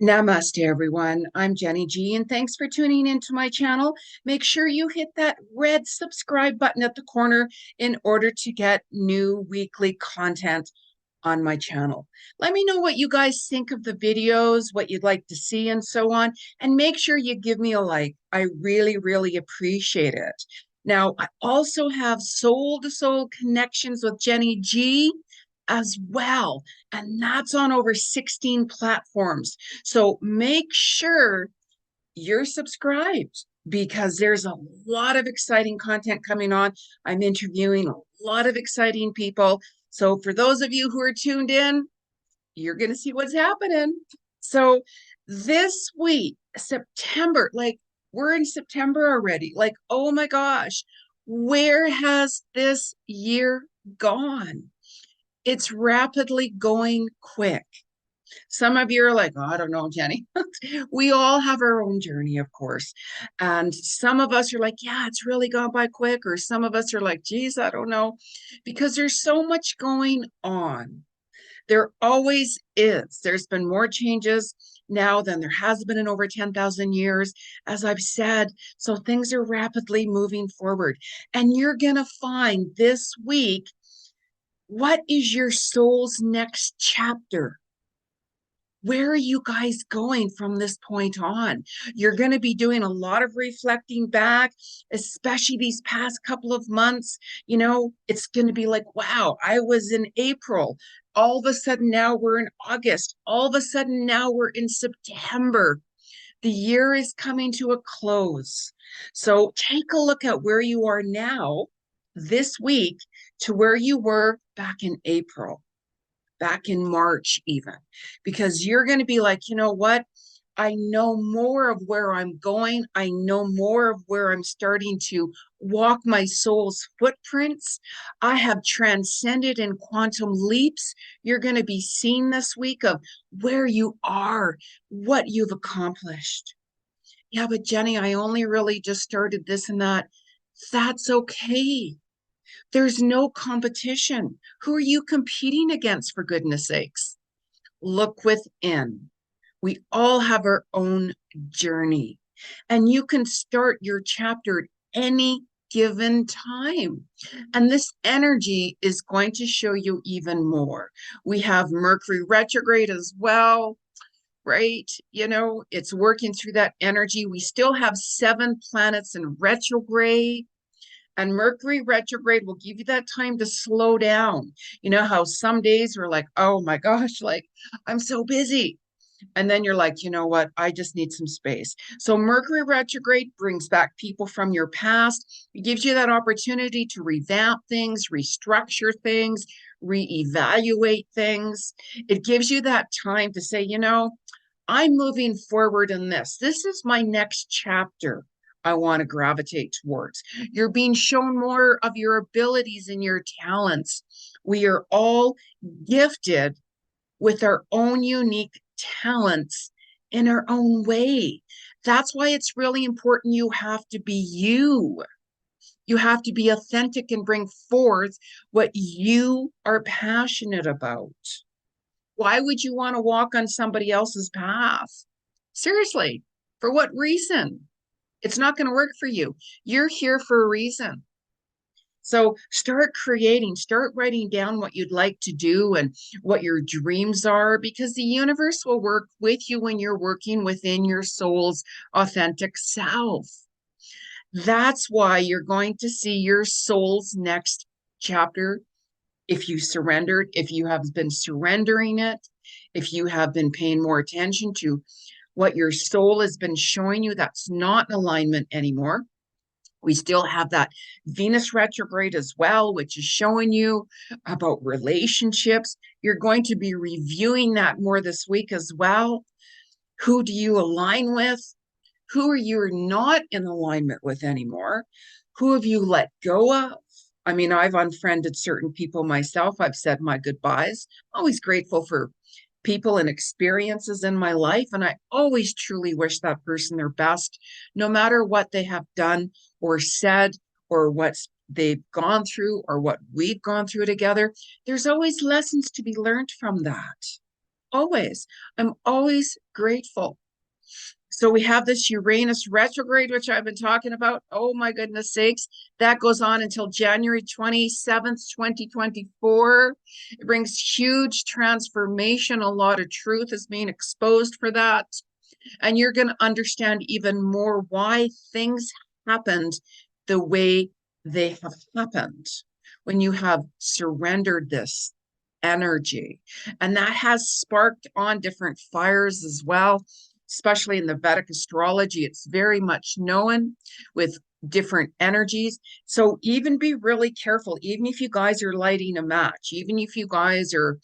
Namaste, everyone. I'm Jeni Ji, and thanks for tuning into my channel. Make sure you hit that red subscribe button at the corner in order to get new weekly content on my channel. Let me know what you guys think of the videos, what you'd like to see, and so on. And make sure you give me a like. I really, really appreciate it. Now, I also have soul to soul connections with Jeni Ji as well. And that's on over 16 platforms. So make sure you're subscribed because there's a lot of exciting content coming on. I'm interviewing a lot of exciting people. So for those of you who are tuned in, you're going to see what's happening. So this week, September, like we're in September already. Like, oh my gosh, where has this year gone? It's rapidly going quick. Some of you are like, oh, I don't know, Jeni. We all have our own journey, of course. And some of us are like, yeah, it's really gone by quick. Or some of us are like, geez, I don't know. Because there's so much going on. There always is. There's been more changes now than there has been in over 10,000 years, as I've said. So things are rapidly moving forward. And you're going to find this week, what is your soul's next chapter? Where are you guys going from this point on? You're going to be doing a lot of reflecting back, especially these past couple of months. You know, it's going to be like, wow, I was in April. All of a sudden now we're in August. All of a sudden now we're in September. The year is coming to a close. So take a look at where you are now this week to where you were back in April, back in March even, because you're going to be like, you know what? I know more of where I'm going. I know more of where I'm starting to walk my soul's footprints. I have transcended in quantum leaps. You're going to be seeing this week of where you are, what you've accomplished. Yeah, but Jeni, I only really just started this and that. That's okay. There's no competition. Who are you competing against, for goodness sakes? Look within. We all have our own journey, and you can start your chapter at any given time. And this energy is going to show you even more. We have Mercury retrograde as well, right? You know, it's working through that energy. We still have 7 planets in retrograde. And Mercury retrograde will give you that time to slow down. You know how some days we're like, oh my gosh, like I'm so busy. And then you're like, you know what? I just need some space. So Mercury retrograde brings back people from your past. It gives you that opportunity to revamp things, restructure things, reevaluate things. It gives you that time to say, you know, I'm moving forward in this. This is my next chapter I want to gravitate towards. You're being shown more of your abilities and your talents. We are all gifted with our own unique talents in our own way. That's why it's really important you have to be you. You have to be authentic and bring forth what you are passionate about. Why would you want to walk on somebody else's path? Seriously, for what reason? It's not going to work for you. You're here for a reason. So start creating, start writing down what you'd like to do and what your dreams are, because the universe will work with you when you're working within your soul's authentic self. That's why you're going to see your soul's next chapter. If you surrendered, if you have been surrendering it, if you have been paying more attention to what your soul has been showing you, that's not in alignment anymore. We still have that Venus retrograde as well, which is showing you about relationships. You're going to be reviewing that more this week as well. Who do you align with? Who are you not in alignment with anymore? Who have you let go of? I mean, I've unfriended certain people myself. I've said my goodbyes. I'm always grateful for people and experiences in my life. And I always truly wish that person their best, no matter what they have done or said or what they've gone through or what we've gone through together. There's always lessons to be learned from that. Always. I'm always grateful. So we have this Uranus retrograde, which I've been talking about. Oh my goodness sakes. That goes on until January 27th, 2024. It brings huge transformation. A lot of truth is being exposed for that. And you're going to understand even more why things happened the way they have happened when you have surrendered this energy. And that has sparked on different fires as well, especially in the Vedic astrology. It's very much known with different energies. So even be really careful, even if you guys are lighting a match, even if you guys are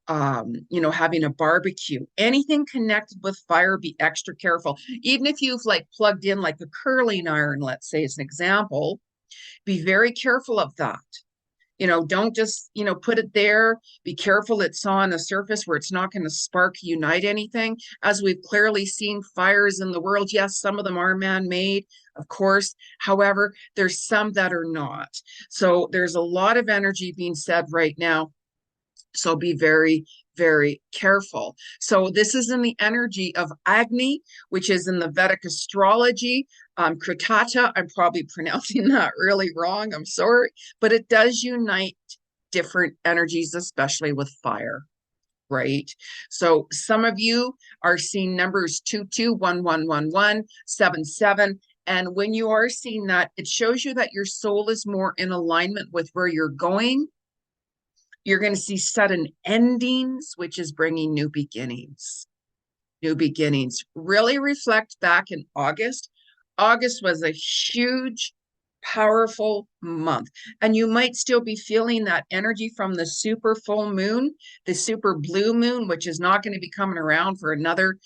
having a barbecue, anything connected with fire, be extra careful. Even if you've like plugged in like a curling iron, let's say as an example, be very careful of that. Don't just, put it there. Be careful it's on a surface where it's not going to spark, unite anything. As we've clearly seen fires in the world, yes, some of them are man-made, of course. However, there's some that are not. So there's a lot of energy being said right now. So be very, very careful. So this is in the energy of Agni, which is in the Vedic astrology. Kritata, I'm probably pronouncing that really wrong. I'm sorry, but it does unite different energies, especially with fire, right? So some of you are seeing numbers 22111177. And when you are seeing that, it shows you that your soul is more in alignment with where you're going. You're going to see sudden endings, which is bringing new beginnings. New beginnings. Really reflect back in August. August was a huge, powerful month. And you might still be feeling that energy from the super full moon, the super blue moon, which is not going to be coming around for another,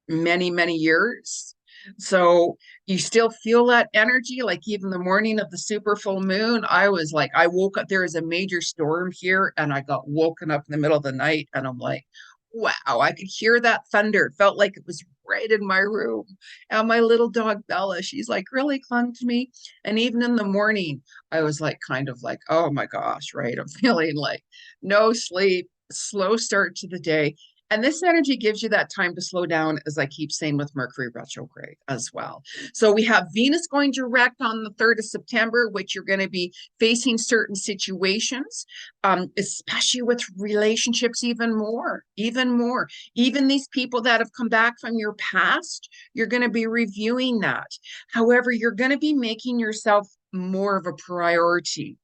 many, many years. So you still feel that energy, like even the morning of the super full moon. I was like, I woke up, there was a major storm here, and I got woken up in the middle of the night, and I'm like, wow, I could hear that thunder. It felt like it was right in my room. And my little dog Bella, she's like really clung to me. And even in the morning, I was like, kind of like, oh my gosh, right? I'm feeling like no sleep, slow start to the day. And this energy gives you that time to slow down, as I keep saying, with Mercury retrograde as well. So we have Venus going direct on the 3rd of September, which you're going to be facing certain situations, especially with relationships, even more. Even these people that have come back from your past, you're going to be reviewing that. However, you're going to be making yourself more of a priority.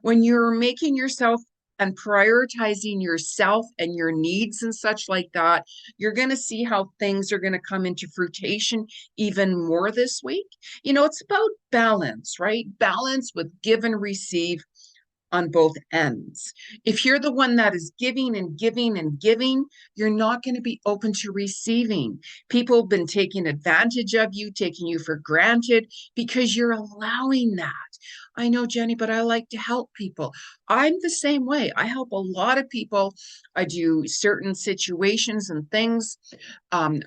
When you're making yourself and prioritizing yourself and your needs and such like that, you're going to see how things are going to come into fruition even more this week. It's about balance, right? Balance with give and receive on both ends. If you're the one that is giving and giving and giving, you're not going to be open to receiving. People have been taking advantage of you, taking you for granted because you're allowing that. I know, Jeni, but I like to help people. I'm the same way. I help a lot of people. I do certain situations and things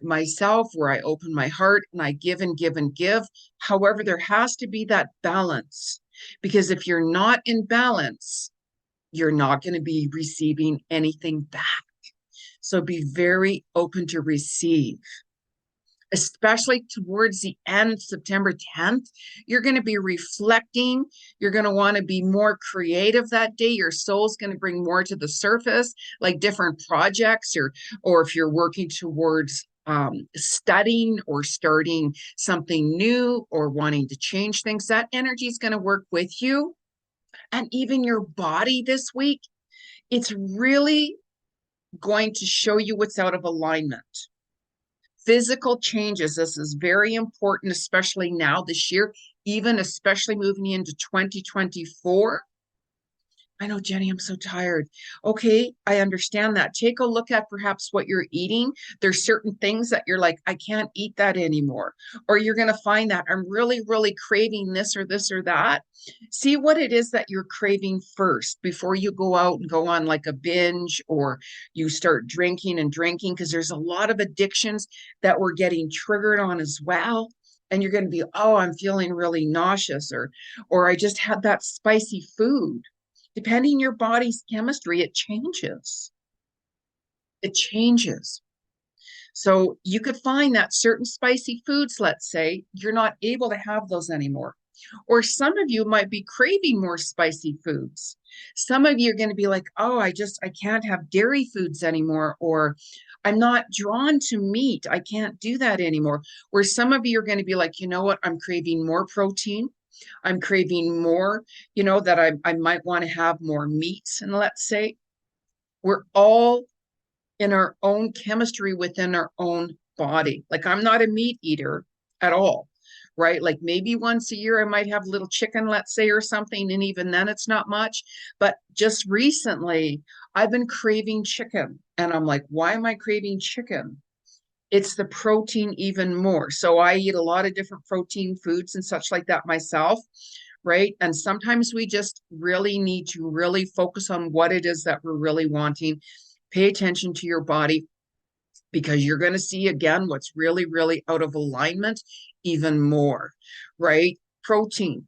myself where I open my heart and I give and give and give. However, there has to be that balance, because if you're not in balance, you're not going to be receiving anything back. So be very open to receive. Especially towards the end, September 10th, you're going to be reflecting. You're going to want to be more creative that day. Your soul's going to bring more to the surface, like different projects, or if you're working towards studying or starting something new or wanting to change things, that energy is going to work with you. And even your body this week, it's really going to show you what's out of alignment. Physical changes. This is very important, especially now this year, even especially moving into 2024. I know, Jeni, I'm so tired. Okay, I understand that. Take a look at perhaps what you're eating. There's certain things that you're like, I can't eat that anymore. Or you're going to find that I'm really, really craving this or this or that. See what it is that you're craving first before you go out and go on like a binge, or you start drinking and drinking, because there's a lot of addictions that we're getting triggered on as well. And you're going to be, oh, I'm feeling really nauseous, or I just had that spicy food. Depending your body's chemistry, it changes. It changes. So you could find that certain spicy foods, let's say, you're not able to have those anymore. Or some of you might be craving more spicy foods. Some of you are going to be like, oh, I can't have dairy foods anymore. Or I'm not drawn to meat. I can't do that anymore. Or some of you are going to be like, you know what? I'm craving more protein. I'm craving more, that I might want to have more meats. And let's say we're all in our own chemistry within our own body. Like I'm not a meat eater at all, right? Like maybe once a year I might have a little chicken, let's say, or something. And even then it's not much. But just recently I've been craving chicken. And I'm like, why am I craving chicken? It's the protein even more. So I eat a lot of different protein foods and such like that myself, right? And sometimes we just really need to really focus on what it is that we're really wanting. Pay attention to your body because you're going to see again what's really, really out of alignment even more, right? Protein.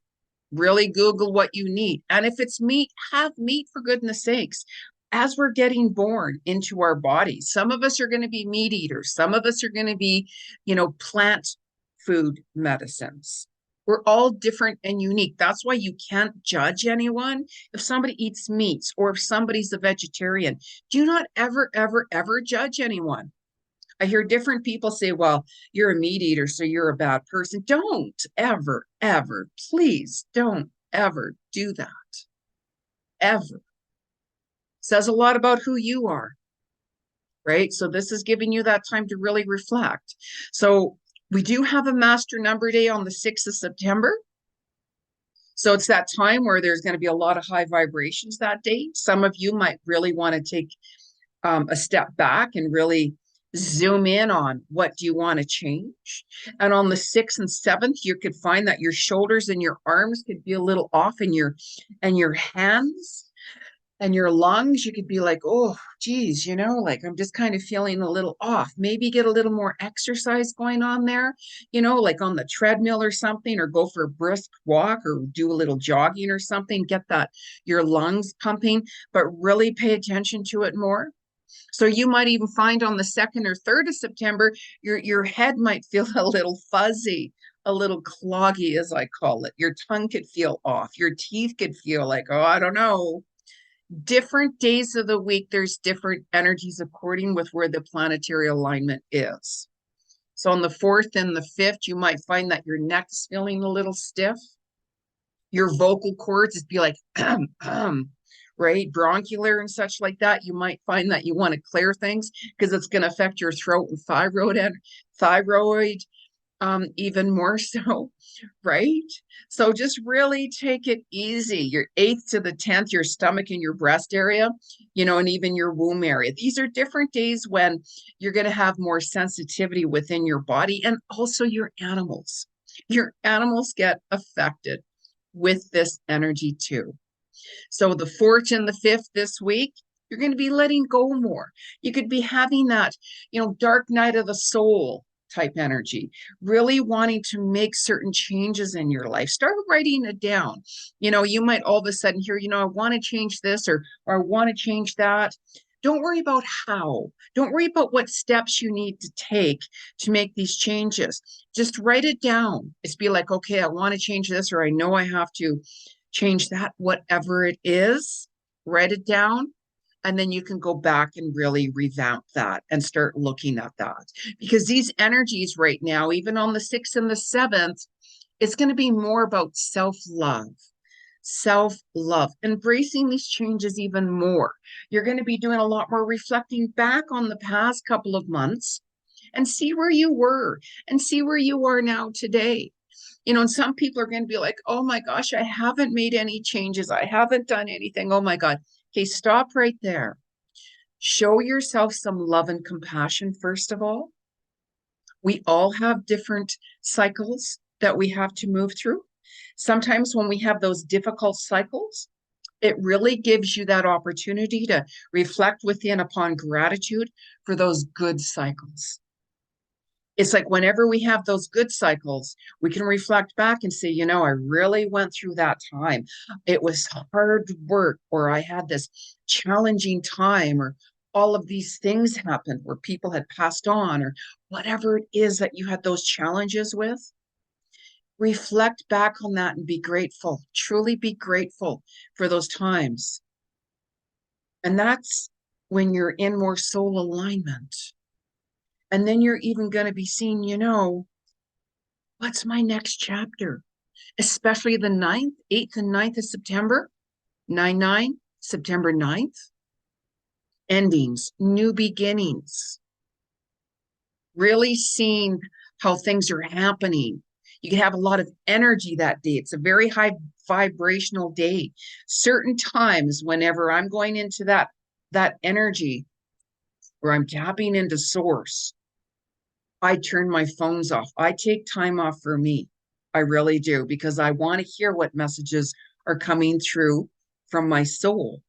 Really Google what you need. And if it's meat, have meat for goodness sakes. As we're getting born into our bodies, some of us are going to be meat eaters. Some of us are going to be, plant food medicines. We're all different and unique. That's why you can't judge anyone if somebody eats meats or if somebody's a vegetarian. Do not ever, ever, ever judge anyone. I hear different people say, well, you're a meat eater, so you're a bad person. Don't ever, ever, please don't ever do that. Ever. Says a lot about who you are, right? So this is giving you that time to really reflect. So we do have a master number day on the 6th of September. So it's that time where there's going to be a lot of high vibrations that day. Some of you might really want to take a step back and really zoom in on what do you want to change. And on the 6th and 7th, you could find that your shoulders and your arms could be a little off, and your hands and your lungs, you could be like, oh, geez, like I'm just kind of feeling a little off. Maybe get a little more exercise going on there, like on the treadmill or something, or go for a brisk walk or do a little jogging or something, get that your lungs pumping, but really pay attention to it more. So you might even find on the 2nd or 3rd of September, your head might feel a little fuzzy, a little cloggy, as I call it. Your tongue could feel off. Your teeth could feel like, oh, I don't know. Different days of the week, there's different energies according with where the planetary alignment is. So on the 4th and the 5th, you might find that your neck is feeling a little stiff. Your vocal cords is be like, right? Bronchial and such like that. You might find that you want to clear things because it's going to affect your throat and thyroid even more so, right? So just really take it easy. Your 8th to the 10th, your stomach and your breast area, and even your womb area. These are different days when you're going to have more sensitivity within your body, and also your animals. Your animals get affected with this energy too. So the 4th and the 5th this week, you're going to be letting go more. You could be having that, dark night of the soul type energy, really wanting to make certain changes in your life. Start writing it down. You might all of a sudden hear, I want to change this or I want to change that. Don't worry about how. Don't worry about what steps you need to take to make these changes. Just write it down. It's be like, okay, I want to change this, or I know I have to change that, whatever it is, write it down. And then you can go back and really revamp that and start looking at that. Because these energies right now, even on the 6th and the 7th, it's going to be more about self-love, embracing these changes even more. You're going to be doing a lot more reflecting back on the past couple of months and see where you were and see where you are now today. And some people are going to be like, oh my gosh, I haven't made any changes. I haven't done anything. Oh my God. Okay, stop right there. Show yourself some love and compassion, first of all. We all have different cycles that we have to move through. Sometimes when we have those difficult cycles, it really gives you that opportunity to reflect within upon gratitude for those good cycles. It's like whenever we have those good cycles, we can reflect back and say, I really went through that time. It was hard work, or I had this challenging time, or all of these things happened where people had passed on or whatever it is that you had those challenges with, reflect back on that and be grateful. Truly be grateful for those times. And that's when you're in more soul alignment. And then you're even going to be seeing, what's my next chapter? Especially the 9th, 8th and 9th of September, 9/9, September 9th. Endings, new beginnings. Really seeing how things are happening. You can have a lot of energy that day. It's a very high vibrational day. Certain times, whenever I'm going into that energy where I'm tapping into source, I turn my phones off. I take time off for me. I really do, because I want to hear what messages are coming through from my soul.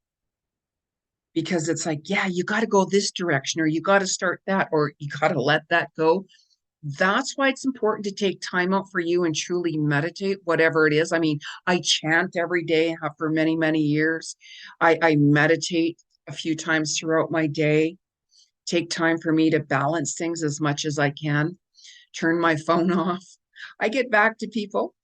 Because it's like, yeah, you got to go this direction, or you got to start that, or you got to let that go. That's why it's important to take time out for you and truly meditate, whatever it is. I mean, I chant every day, have for many, many years. I meditate a few times throughout my day, take time for me to balance things as much as I can, turn my phone off. I get back to people,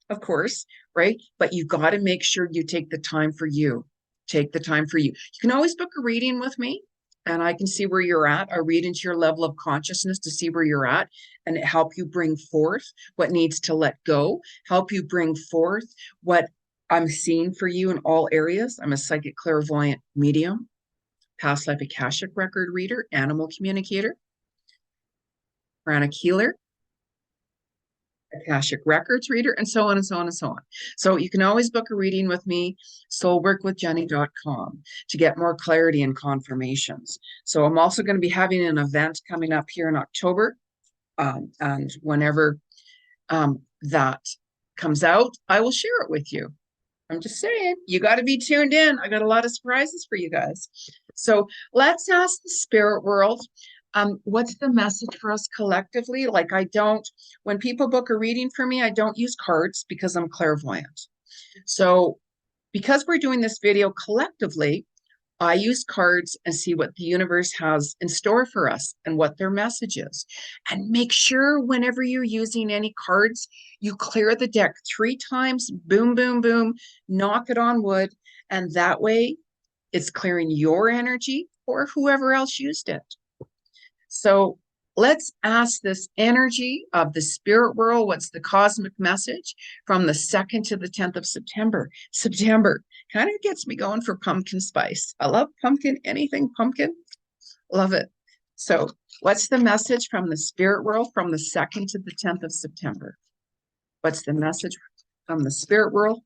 of course, right? But you got to make sure you take the time for you. Take the time for you. You can always book a reading with me, and I can see where you're at. I read into your level of consciousness to see where you're at and help you bring forth what needs to let go, help you bring forth what I'm seeing for you in all areas. I'm a psychic clairvoyant medium, past life akashic record reader, animal communicator, pranic healer, akashic records reader, and so on and so on and so on. So you can always book a reading with me, soulworkwithjeni.com, to get more clarity and confirmations. So I'm also going to be having an event coming up here in October, and whenever that comes out, I will share it with you. I'm just saying, you got to be tuned in. I got a lot of surprises for you guys. So let's ask the spirit world, what's the message for us collectively? Like, when people book a reading for me, I don't use cards because I'm clairvoyant. So because we're doing this video collectively, I use cards and see what the universe has in store for us and what their message is. And make sure whenever you're using any cards, you clear the deck 3 times, boom, boom, boom, knock it on wood. And that way it's clearing your energy or whoever else used it. So let's ask this energy of the spirit world. What's the cosmic message from the 2nd to the 10th of September? September kind of gets me going for pumpkin spice. I love pumpkin, anything pumpkin. Love it. So what's the message from the spirit world from the 2nd to the 10th of September? What's the message from the spirit world?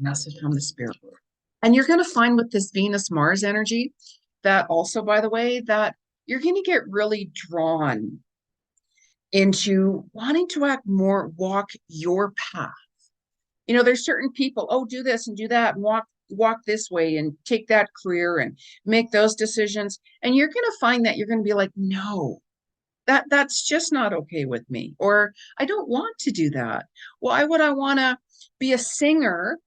Message from the spirit world. And you're going to find with this Venus-Mars energy that also, by the way, that you're going to get really drawn into wanting to act more, walk your path. There's certain people, oh, do this and do that and walk this way and take that career and make those decisions. And you're going to find that you're going to be like, no, that's just not okay with me. Or I don't want to do that. Why would I want to be a singer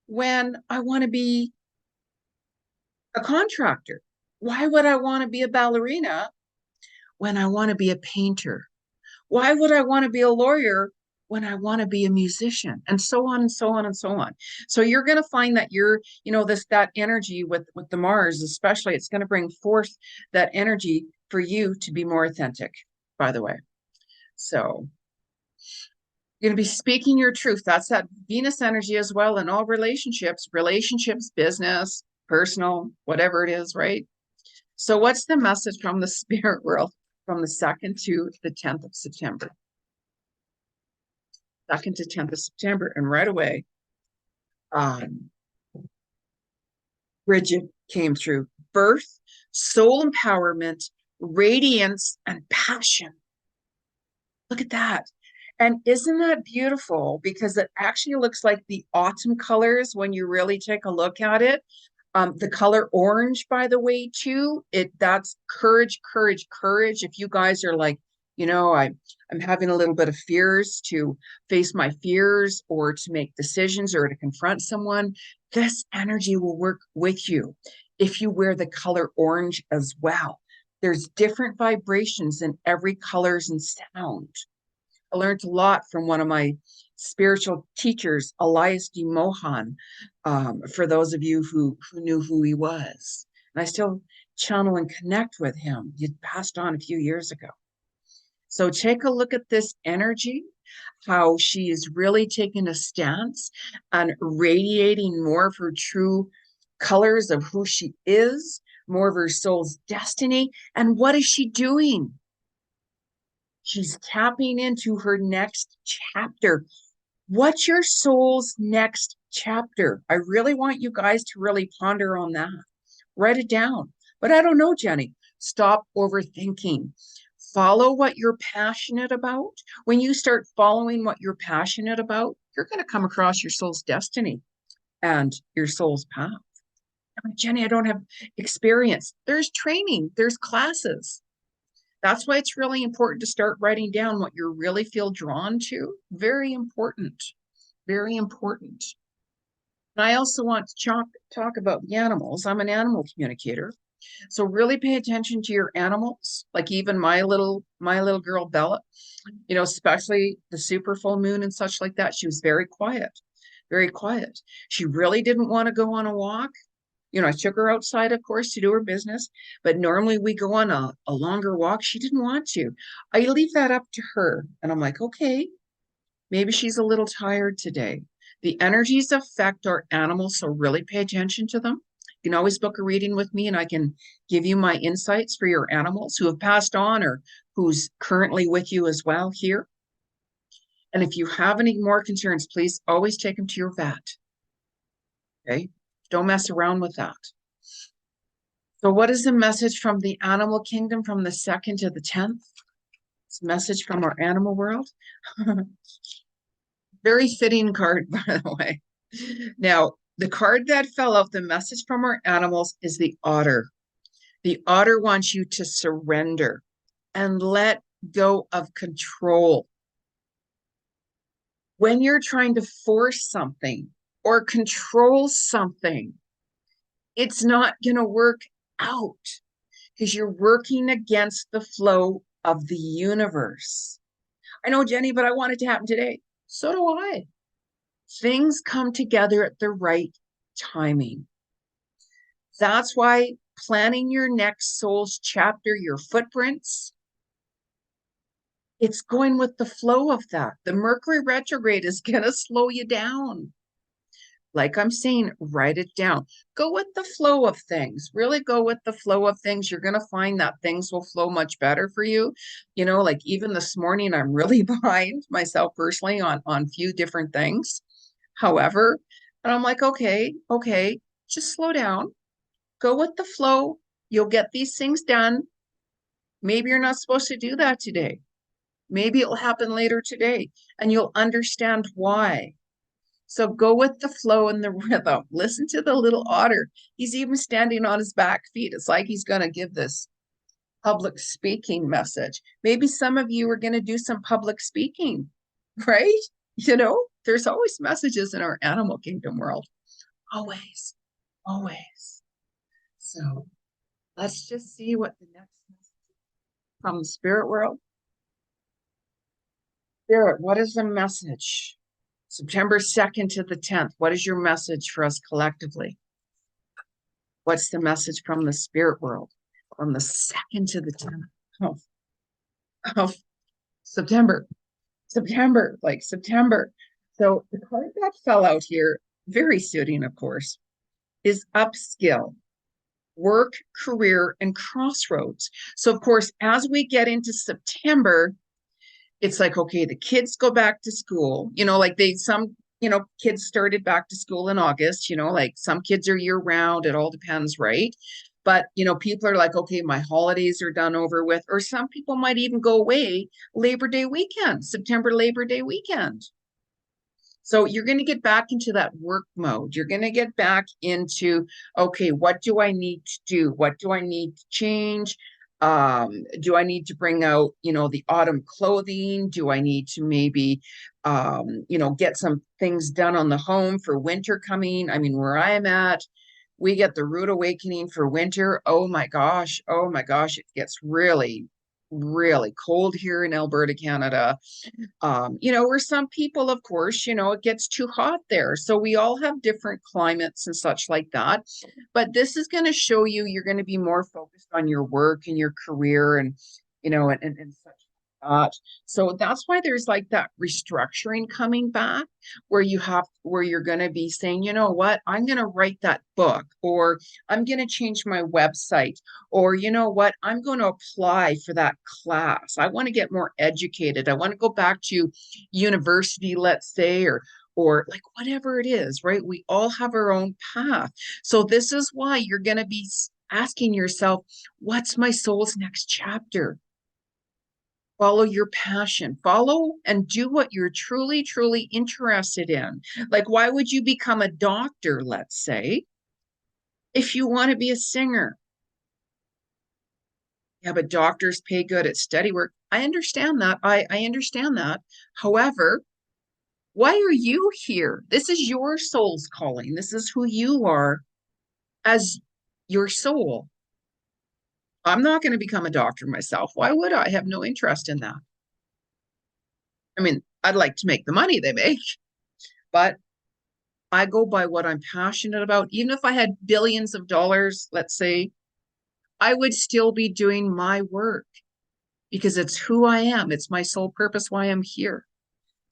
when I want to be a contractor? Why would I want to be a ballerina when I want to be a painter? Why would I want to be a lawyer when I want to be a musician? And so on and so on and so on. So you're going to find that that energy with the Mars, especially, it's going to bring forth that energy for you to be more authentic, by the way. So you're going to be speaking your truth. That's that Venus energy as well in all relationships, business, personal, whatever it is, right? So what's the message from the spirit world from the 2nd to the 10th of September? 2nd to 10th of September. And right away, Bridget came through. Birth, soul empowerment, radiance, and passion. Look at that. And isn't that beautiful? Because it actually looks like the autumn colors when you really take a look at it. The color orange, by the way, too, that's courage, courage, courage. If you guys are like, I'm having a little bit of fears to face my fears or to make decisions or to confront someone, this energy will work with you. if you wear the color orange as well. There's different vibrations in every colors and sound. I learned a lot from one of my spiritual teachers, Elias D. Mohan, for those of you who knew who he was. And I still channel and connect with him. He passed on a few years ago. So take a look at this energy, how she is really taking a stance on radiating more of her true colors of who she is, more of her soul's destiny. And what is she doing? She's tapping into her next chapter. What's your soul's next chapter? I really want you guys to really ponder on that. Write it down. But I don't know, Jeni. Stop overthinking. Follow what you're passionate about. When you start following what you're passionate about, you're going to come across your soul's destiny and your soul's path. Jeni, I don't have experience. There's training, there's classes. That's why it's really important to start writing down what you really feel drawn to. Very important. Very important. And I also want to talk about the animals. I'm an animal communicator. So really pay attention to your animals. Like even my little girl Bella, you know, especially the super full moon and such like that. She was very quiet, very quiet. She really didn't want to go on a walk. You know, I took her outside, of course, to do her business, but normally we go on a longer walk. She didn't want to. I leave that up to her. And I'm like, okay, maybe she's a little tired today. The energies affect our animals, so really pay attention to them. You can always book a reading with me and I can give you my insights for your animals who have passed on or who's currently with you as well here. And if you have any more concerns, please always take them to your vet. Okay? Don't mess around with that. So what is the message from the animal kingdom from the 2nd to the 10th? It's a message from our animal world. Very fitting card, by the way. Now, the card that fell out, the message from our animals is the otter. The otter wants you to surrender and let go of control. When you're trying to force something or control something, it's not going to work out because you're working against the flow of the universe. I know, Jeni, but I want it to happen today. So do I. Things come together at the right timing. That's why planning your next soul's chapter, your footprints, it's going with the flow of that. The Mercury retrograde is going to slow you down. Like I'm saying, write it down. Go with the flow of things. Really go with the flow of things. You're going to find that things will flow much better for you. You know, like even this morning, I'm really behind myself personally on few different things. However, and I'm like, okay, just slow down. Go with the flow. You'll get these things done. Maybe you're not supposed to do that today. Maybe it'll happen later today and you'll understand why. So go with the flow and the rhythm. Listen to the little otter. He's even standing on his back feet. It's like he's going to give this public speaking message. Maybe some of you are going to do some public speaking, right? You know, there's always messages in our animal kingdom world. Always, always. So let's just see what the next message is from the spirit world. Spirit, what is the message? September 2nd to the 10th. What is your message for us collectively? What's the message from the spirit world? From the 2nd to the 10th of September. Like September. So the card that fell out here, very suiting, of course, is upskill, work, career, and crossroads. So, of course, as we get into September, it's like, okay, the kids go back to school, you know, like some kids started back to school in August, you know, like some kids are year round. It all depends, right? But, you know, people are like, okay, my holidays are done over with, or some people might even go away Labor Day weekend, September Labor Day weekend. So you're going to get back into that work mode. You're going to get back into, okay, what do I need to do? What do I need to change? Do I need to bring out, you know, the autumn clothing? Do I need to maybe, you know, get some things done on the home for winter coming? I mean, where I am at, We get the rude awakening for winter. Oh my gosh. Oh my gosh. It gets really, really cold here in Alberta, Canada. Where some people, of course, it gets too hot there. So we all have different climates and such like that. But this is going to show you you're going to be more focused on your work and your career and such like that. So that's why there's like that restructuring coming back where you're going to be saying, you know what, I'm going to write that book, or I'm going to change my website, or you know what, I'm going to apply for that class. I want to get more educated. I want to go back to university, let's say, or like whatever it is, right? We all have our own path. So this is why you're going to be asking yourself, what's my soul's next chapter? Follow your passion, follow and do what you're truly, truly interested in. Like, why would you become a doctor, let's say, if you want to be a singer? Yeah, but doctors pay good at steady work. I understand that. I understand that. However, why are you here? This is your soul's calling. This is who you are as your soul. I'm not going to become a doctor myself. Why would I? I have no interest in that. I mean, I'd like to make the money they make, but I go by what I'm passionate about. Even if I had billions of dollars, let's say, I would still be doing my work because it's who I am. It's my sole purpose why I'm here,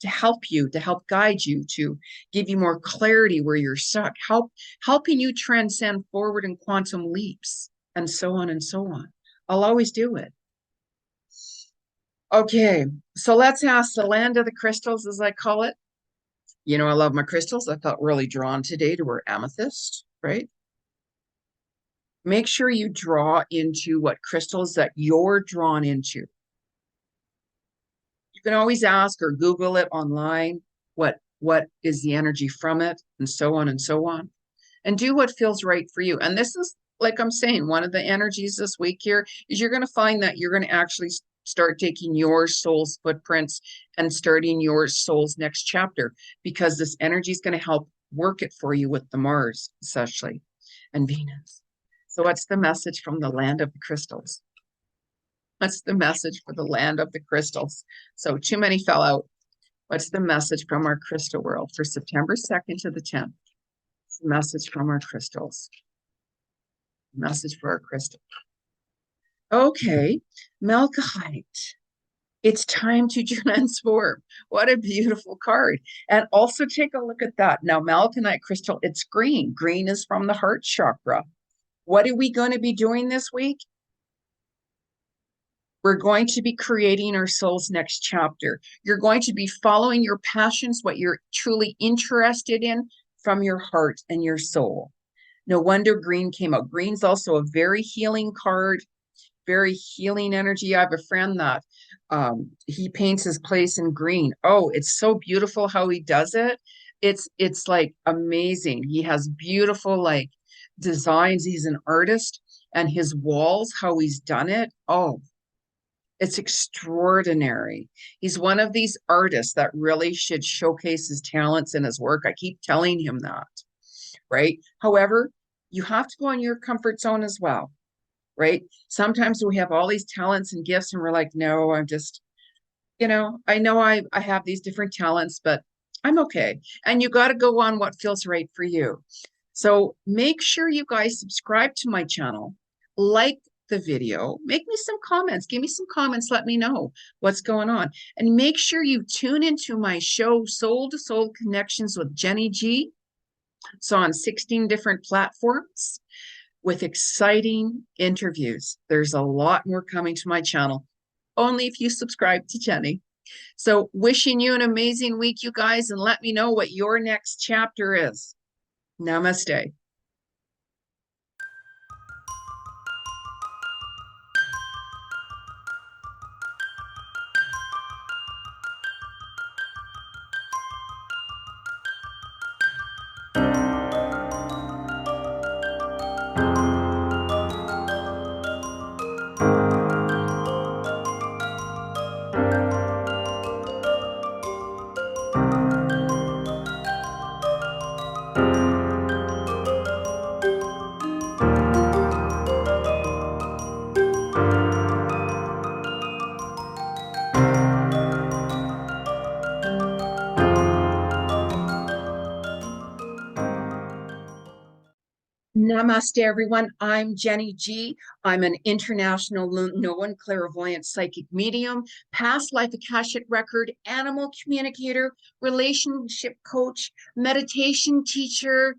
to help you, to help guide you, to give you more clarity where you're stuck, helping you transcend forward in quantum leaps, and so on and so on. I'll always do it. Okay, so let's ask the land of the crystals, as I call it. You know, I love my crystals. I felt really drawn today to our amethyst, right? Make sure you draw into what crystals that you're drawn into. You can always ask or Google it online, what is the energy from it, and so on and so on. And do what feels right for you. And this is, like I'm saying, one of the energies this week here is you're going to find that you're going to actually start taking your soul's footprints and starting your soul's next chapter, because this energy is going to help work it for you with the Mars, especially, and Venus. So what's the message from the land of the crystals? What's the message for the land of the crystals? So too many fell out. What's the message from our crystal world for September 2nd to the 10th? Message from our crystals. Message for our crystal. Okay, Malachite. It's time to transform. What a beautiful card. And also take a look at that. Now, Malachite crystal, it's green. Green is from the heart chakra. What are we going to be doing this week? We're going to be creating our soul's next chapter. You're going to be following your passions, what you're truly interested in from your heart and your soul. No wonder green came out. Green's also a very healing card, very healing energy. I have a friend that he paints his place in green. Oh, it's so beautiful how he does it. It's like amazing. He has beautiful like designs. He's an artist, and his walls, how he's done it. Oh, it's extraordinary. He's one of these artists that really should showcase his talents in his work. I keep telling him that, right? However, you have to go in your comfort zone as well, right? Sometimes we have all these talents and gifts and we're like, no, I'm just, I know I have these different talents, but I'm okay. And you got to go on what feels right for you. So make sure you guys subscribe to my channel, like the video, make me some comments, give me some comments, let me know what's going on. And make sure you tune into my show, Soul to Soul Connections with Jeni Ji. It's on 16 different platforms with exciting interviews. There's a lot more coming to my channel, only if you subscribe to Jeni. So wishing you an amazing week, you guys, and let me know what your next chapter is. Namaste. Namaste, everyone. I'm Jeni Ji. I'm an international known clairvoyant psychic medium, past life akashic record, animal communicator, relationship coach, meditation teacher,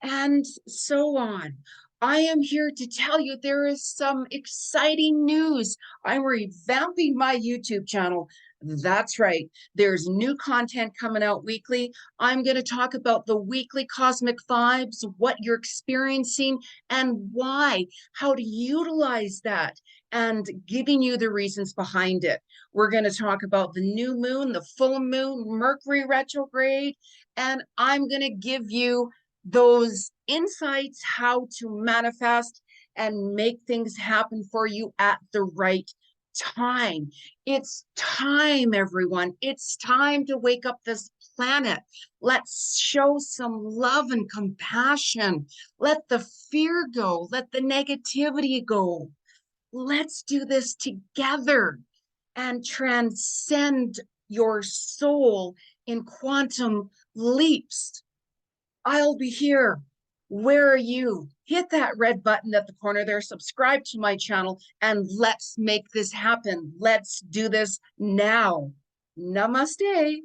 and so on. I am here to tell you there is some exciting news. I'm revamping my YouTube channel. That's right. There's new content coming out weekly. I'm going to talk about the weekly cosmic vibes, what you're experiencing, and why, how to utilize that, and giving you the reasons behind it. We're going to talk about the new moon, the full moon, Mercury retrograde, and I'm going to give you those insights how to manifest and make things happen for you at the right time. It's time, everyone. It's time to wake up this planet. Let's show some love and compassion. Let the fear go. Let the negativity go. Let's do this together and transcend your soul in quantum leaps. I'll be here. Where are you? Hit that red button at the corner there, subscribe to my channel, and let's make this happen. Let's do this now. Namaste.